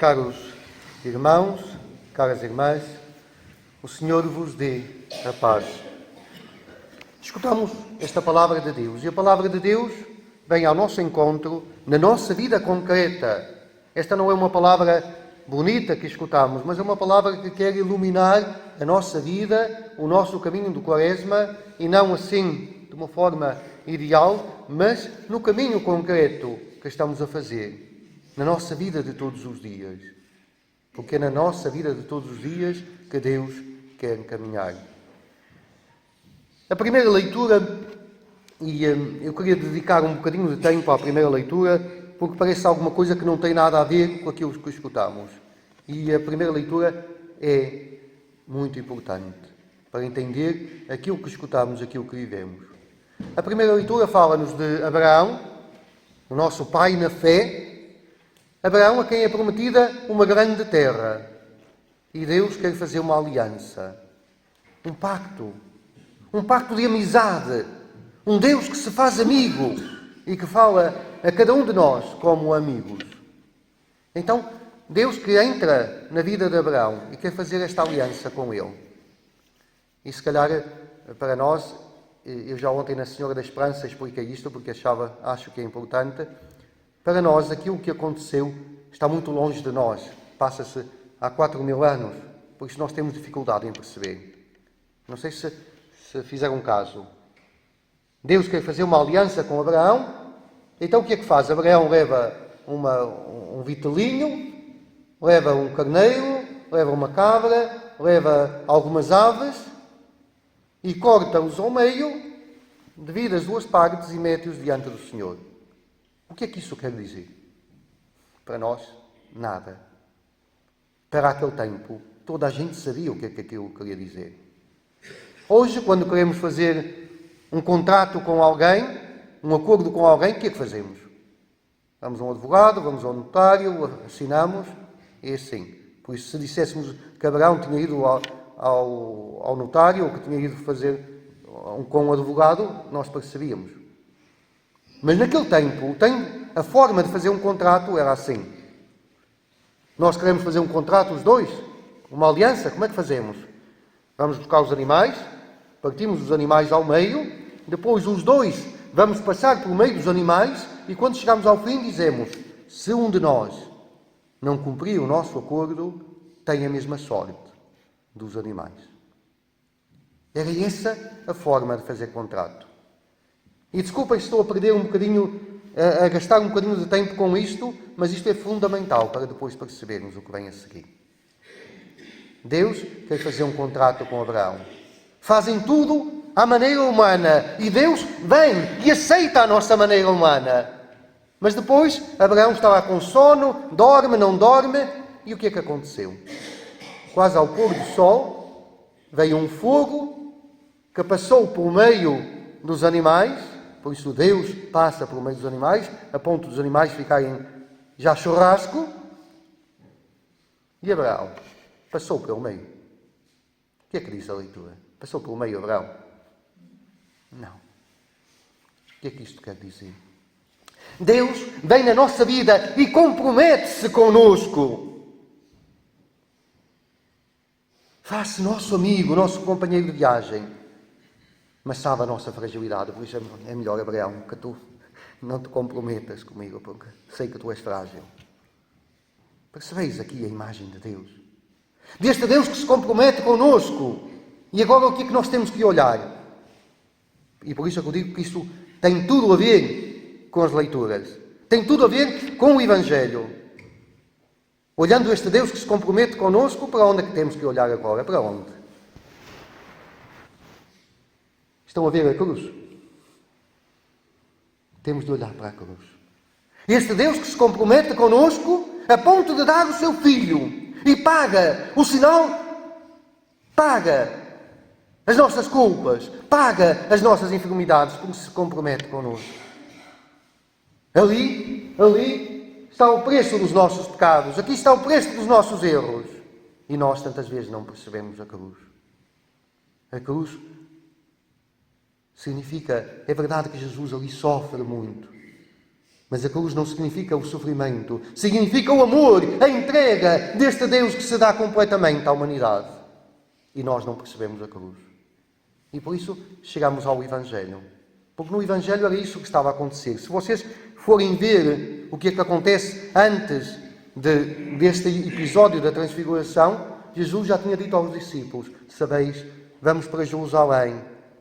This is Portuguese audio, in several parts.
Caros irmãos, caras irmãs, o Senhor vos dê a paz. Escutamos esta palavra de Deus e a palavra de Deus vem ao nosso encontro na nossa vida concreta. Esta não é uma palavra bonita que escutamos, mas é uma palavra que quer iluminar a nossa vida, o nosso caminho do Quaresma, e não assim de uma forma ideal, mas no caminho concreto que estamos a fazer, na nossa vida de todos os dias. Porque é na nossa vida de todos os dias que Deus quer caminhar. A primeira leitura, e eu queria dedicar um bocadinho de tempo à primeira leitura, porque parece alguma coisa que não tem nada a ver com aquilo que escutamos. E a primeira leitura é muito importante para entender aquilo que escutamos, aquilo que vivemos. A primeira leitura fala-nos de Abraão, o nosso pai na fé. Abraão, a quem é prometida uma grande terra. E Deus quer fazer uma aliança, um pacto de amizade, um Deus que se faz amigo e que fala a cada um de nós como amigos. Então, Deus que entra na vida de Abraão e quer fazer esta aliança com ele. E se calhar, para nós, eu já ontem na Senhora da Esperança expliquei isto porque acho que é importante. Para nós, aquilo que aconteceu está muito longe de nós. Passa-se há 4.000 anos, por isso nós temos dificuldade em perceber. Não sei se fizeram caso. Deus quer fazer uma aliança com Abraão, então o que é que faz? Abraão leva um vitelinho, leva um carneiro, leva uma cabra, leva algumas aves e corta-os ao meio, divide as duas partes e mete-os diante do Senhor. O que é que isso quer dizer? Para nós, nada. Para aquele tempo, toda a gente sabia o que é que aquilo queria dizer. Hoje, quando queremos fazer um contrato com alguém, um acordo com alguém, o que é que fazemos? Vamos a um advogado, vamos ao notário, assinamos, e assim. Por isso, se disséssemos que Abraão tinha ido ao notário, ou que tinha ido fazer com um advogado, nós percebíamos. Mas naquele tempo, a forma de fazer um contrato era assim. Nós queremos fazer um contrato, os dois, uma aliança, como é que fazemos? Vamos buscar os animais, partimos os animais ao meio, depois os dois vamos passar por meio dos animais e quando chegamos ao fim dizemos, se um de nós não cumprir o nosso acordo, tem a mesma sorte dos animais. Era essa a forma de fazer contrato. E desculpem se estou a perder um bocadinho, a gastar um bocadinho de tempo com isto, mas isto é fundamental para depois percebermos o que vem a seguir. Deus quer fazer um contrato com Abraão. Fazem tudo à maneira humana e Deus vem e aceita a nossa maneira humana. Mas depois Abraão estava com sono, dorme, não dorme, e o que é que aconteceu? Quase ao pôr do sol, veio um fogo que passou por meio dos animais. Por isso Deus passa por meio dos animais, a ponto dos animais ficarem já churrasco. E Abraão passou pelo meio. O que é que diz a leitura? Passou pelo meio Abraão? Não. O que é que isto quer dizer? Deus vem na nossa vida e compromete-se connosco. Faz-se nosso amigo, nosso companheiro de viagem. Mas sabe a nossa fragilidade, por isso é melhor, Abraão, que tu não te comprometas comigo, porque sei que tu és frágil. Percebeis aqui a imagem de Deus? Deste Deus que se compromete connosco. E agora o que é que nós temos que olhar? E por isso é que eu digo que isto tem tudo a ver com as leituras. Tem tudo a ver com o Evangelho. Olhando este Deus que se compromete connosco, para onde é que temos que olhar agora? Para onde? Estão a ver a cruz? Temos de olhar para a cruz. Este Deus que se compromete connosco a ponto de dar o seu Filho e paga o sinal, paga as nossas culpas, paga as nossas enfermidades, porque se compromete connosco. Ali está o preço dos nossos pecados, aqui está o preço dos nossos erros. E nós tantas vezes não percebemos a cruz. A cruz significa, é verdade que Jesus ali sofre muito, Mas a cruz não significa o sofrimento, significa o amor, a entrega deste Deus que se dá completamente à humanidade. E nós não percebemos a cruz. E por isso chegamos ao Evangelho. Porque no Evangelho era isso que estava a acontecer. Se vocês forem ver o que é que acontece antes deste episódio da Transfiguração, Jesus já tinha dito aos discípulos: sabeis, vamos para Jerusalém,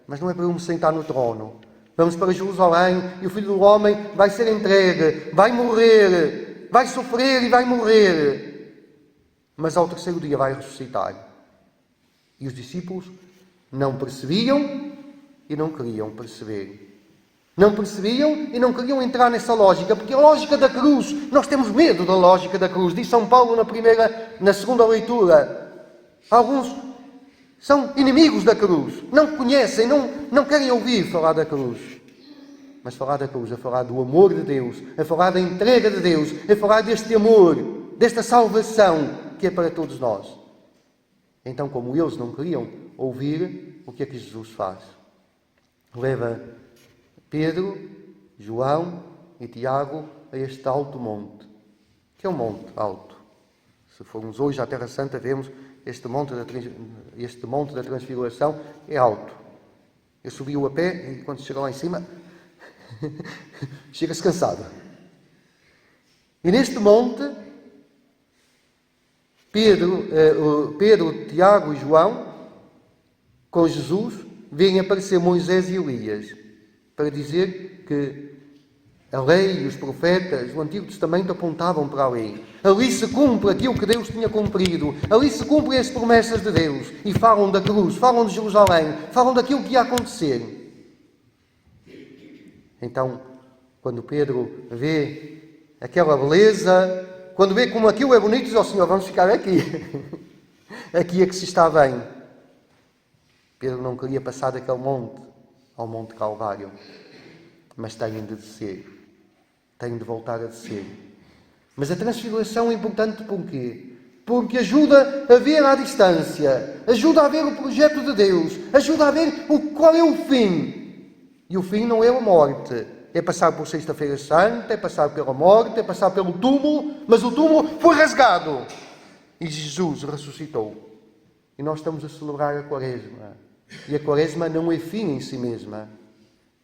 mas não é para eu me sentar no trono. Vamos para Jerusalém e o Filho do Homem vai ser entregue, vai morrer, vai sofrer e vai morrer. Mas ao terceiro dia vai ressuscitar. E os discípulos não percebiam e não queriam perceber. Não percebiam e não queriam entrar nessa lógica, porque a lógica da cruz, nós temos medo da lógica da cruz. Diz São Paulo na segunda leitura. Alguns são inimigos da cruz, não conhecem, não querem ouvir falar da cruz. Mas falar da cruz é falar do amor de Deus, é falar da entrega de Deus, é falar deste amor, desta salvação que é para todos nós. Então, como eles não queriam ouvir, o que é que Jesus faz? Leva Pedro, João e Tiago a este alto monte, que é um monte alto. Se formos hoje à Terra Santa, vemos este monte da Transfiguração é alto. Eu subi-o a pé e quando chega lá em cima, chega-se cansado. E neste monte, Pedro, Tiago e João, com Jesus, veem aparecer Moisés e Elias, para dizer que a lei e os profetas, o Antigo Testamento apontavam para a lei. Ali se cumpre aquilo que Deus tinha cumprido. Ali se cumprem as promessas de Deus. E falam da cruz, falam de Jerusalém, falam daquilo que ia acontecer. Então, quando Pedro vê aquela beleza, quando vê como aquilo é bonito, diz ao Senhor: vamos ficar aqui. Aqui é que se está bem. Pedro não queria passar daquele monte ao Monte Calvário. Mas têm de descer. Têm de voltar a descer. Mas a transfiguração é importante porquê? Porque ajuda a ver à distância, ajuda a ver o projeto de Deus, ajuda a ver qual é o fim. E o fim não é a morte. É passar por Sexta-feira Santa, é passar pela morte, é passar pelo túmulo, mas o túmulo foi rasgado. E Jesus ressuscitou. E nós estamos a celebrar a Quaresma. E a Quaresma não é fim em si mesma.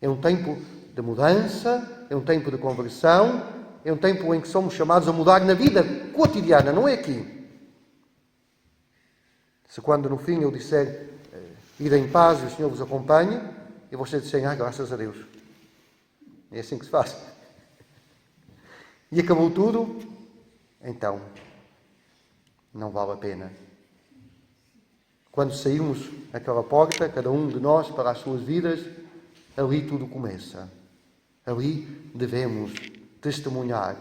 É um tempo de mudança, é um tempo de conversão, é um tempo em que somos chamados a mudar na vida cotidiana, não é aqui. Se quando no fim eu disser id em paz e o Senhor vos acompanhe, e vocês disserem graças a Deus. É assim que se faz. E acabou tudo, então não vale a pena. Quando saímos daquela porta, cada um de nós para as suas vidas, ali tudo começa. Ali devemos testemunhar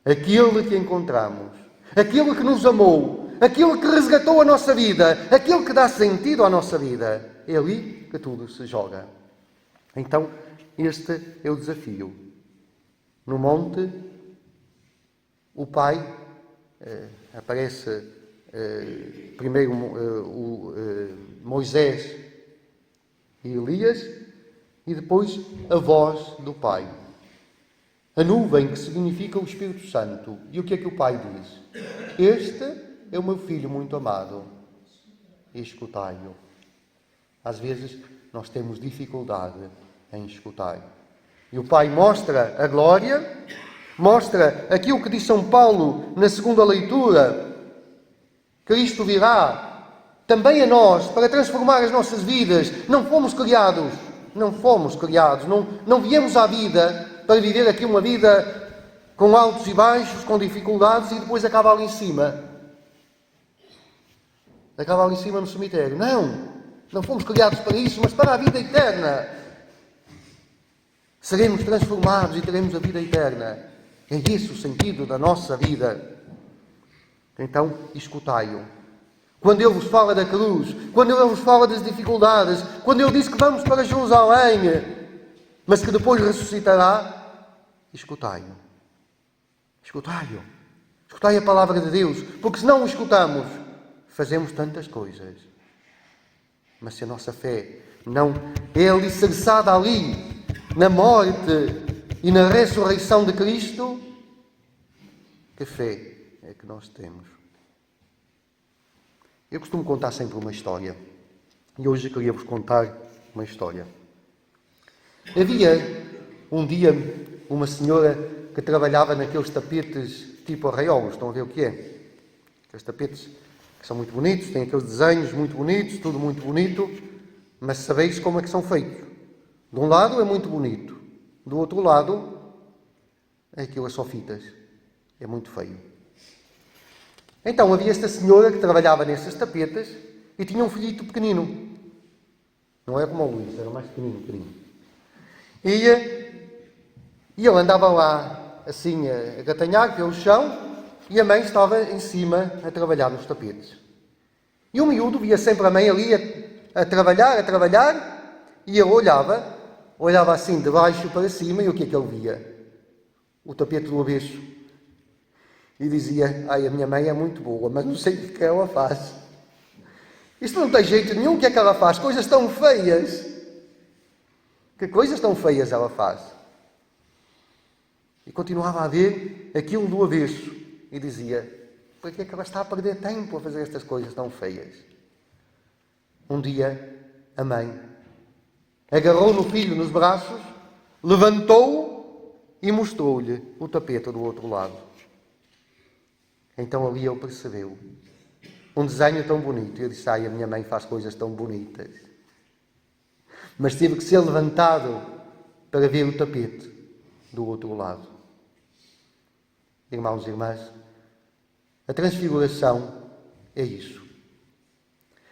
aquele que encontramos, aquele que nos amou, aquele que resgatou a nossa vida, aquele que dá sentido à nossa vida. É ali que tudo se joga. Então, este é o desafio. No monte, o Pai aparece primeiro Moisés e Elias, e depois a voz do Pai. A nuvem, que significa o Espírito Santo. E o que é que o Pai diz? Este é o meu filho muito amado. Escutai-o. Às vezes nós temos dificuldade em escutar. E o Pai mostra a glória, mostra aquilo que diz São Paulo na segunda leitura. Cristo virá também a nós para transformar as nossas vidas. Não fomos criados, não viemos à vida para viver aqui uma vida com altos e baixos, com dificuldades e depois acaba ali em cima. Acaba ali em cima no cemitério. Não fomos criados para isso, mas para a vida eterna. Seremos transformados e teremos a vida eterna. É esse o sentido da nossa vida. Então, escutai-o. Quando Ele vos fala da cruz, quando Ele vos fala das dificuldades, quando Ele diz que vamos para Jerusalém, mas que depois ressuscitará, escutai-o. Escutai-o. Escutai a palavra de Deus, porque se não o escutamos, fazemos tantas coisas. Mas se a nossa fé não é alicerçada ali, na morte, e na ressurreição de Cristo, que fé é que nós temos? Eu costumo contar sempre uma história. E hoje queria-vos contar uma história. Havia um dia uma senhora que trabalhava naqueles tapetes tipo arraiolos. Estão a ver o que é? Aqueles tapetes que são muito bonitos, têm aqueles desenhos muito bonitos, tudo muito bonito, mas sabeis como é que são feitos. De um lado é muito bonito, do outro lado aquilo é só fitas. É muito feio. Então havia esta senhora que trabalhava nesses tapetes e tinha um filhito pequenino. Não é como o Luís, era mais pequenino. E ele andava lá assim a gatanhar pelo chão e a mãe estava em cima a trabalhar nos tapetes. E o miúdo via sempre a mãe ali a trabalhar, e ele olhava assim de baixo para cima, e o que é que ele via? O tapete do avesso. E dizia: ai, a minha mãe é muito boa, mas não sei o que ela faz. Isto não tem jeito nenhum, o que é que ela faz? Coisas tão feias. Que coisas tão feias ela faz? E continuava a ver aquilo do avesso. E dizia: por que é que ela está a perder tempo a fazer estas coisas tão feias? Um dia, a mãe agarrou no filho nos braços, levantou-o e mostrou-lhe o tapete do outro lado. Então ali ele percebeu um desenho tão bonito. E eu disse: ai, a minha mãe faz coisas tão bonitas. Mas teve que ser levantado para ver o tapete do outro lado. Irmãos e irmãs, a transfiguração é isso.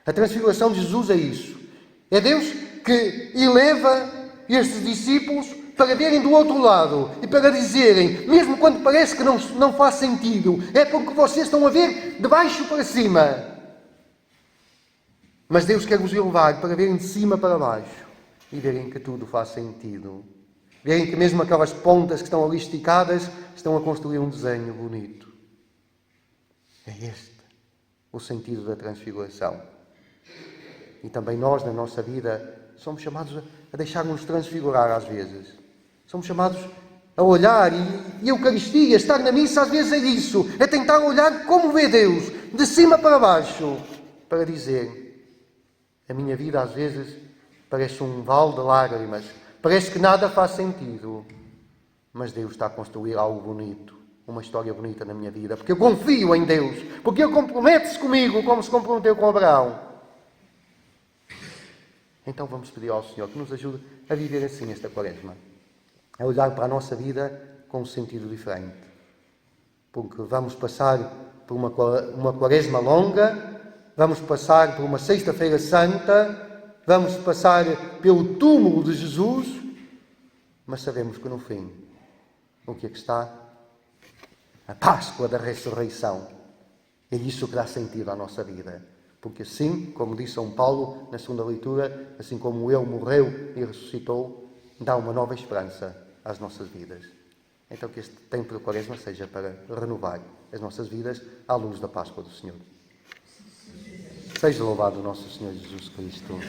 A transfiguração de Jesus é isso. É Deus que eleva estes discípulos para verem do outro lado e para dizerem, mesmo quando parece que não faz sentido, é porque vocês estão a ver de baixo para cima. Mas Deus quer vos elevar para verem de cima para baixo e verem que tudo faz sentido. Verem que mesmo aquelas pontas que estão ali esticadas estão a construir um desenho bonito. É este o sentido da transfiguração. E também nós, na nossa vida, somos chamados a deixar-nos transfigurar às vezes. Somos chamados a olhar e a Eucaristia, estar na missa às vezes é isso. É tentar olhar como vê Deus, de cima para baixo, para dizer: a minha vida às vezes parece um vale de lágrimas, parece que nada faz sentido, mas Deus está a construir algo bonito, uma história bonita na minha vida, porque eu confio em Deus, porque Ele compromete-se comigo como se comprometeu com Abraão. Então vamos pedir ao Senhor que nos ajude a viver assim esta Quaresma, a olhar para a nossa vida com um sentido diferente, porque vamos passar por uma Quaresma longa, vamos passar por uma Sexta-feira Santa, vamos passar pelo túmulo de Jesus, mas sabemos que no fim, o que é que está? A Páscoa da ressurreição. É isso que dá sentido à nossa vida. Porque assim, como disse São Paulo na segunda leitura, assim como Ele morreu e ressuscitou, dá uma nova esperança às nossas vidas. Então que este tempo de Quaresma seja para renovar as nossas vidas à luz da Páscoa do Senhor. Seja louvado o nosso Senhor Jesus Cristo.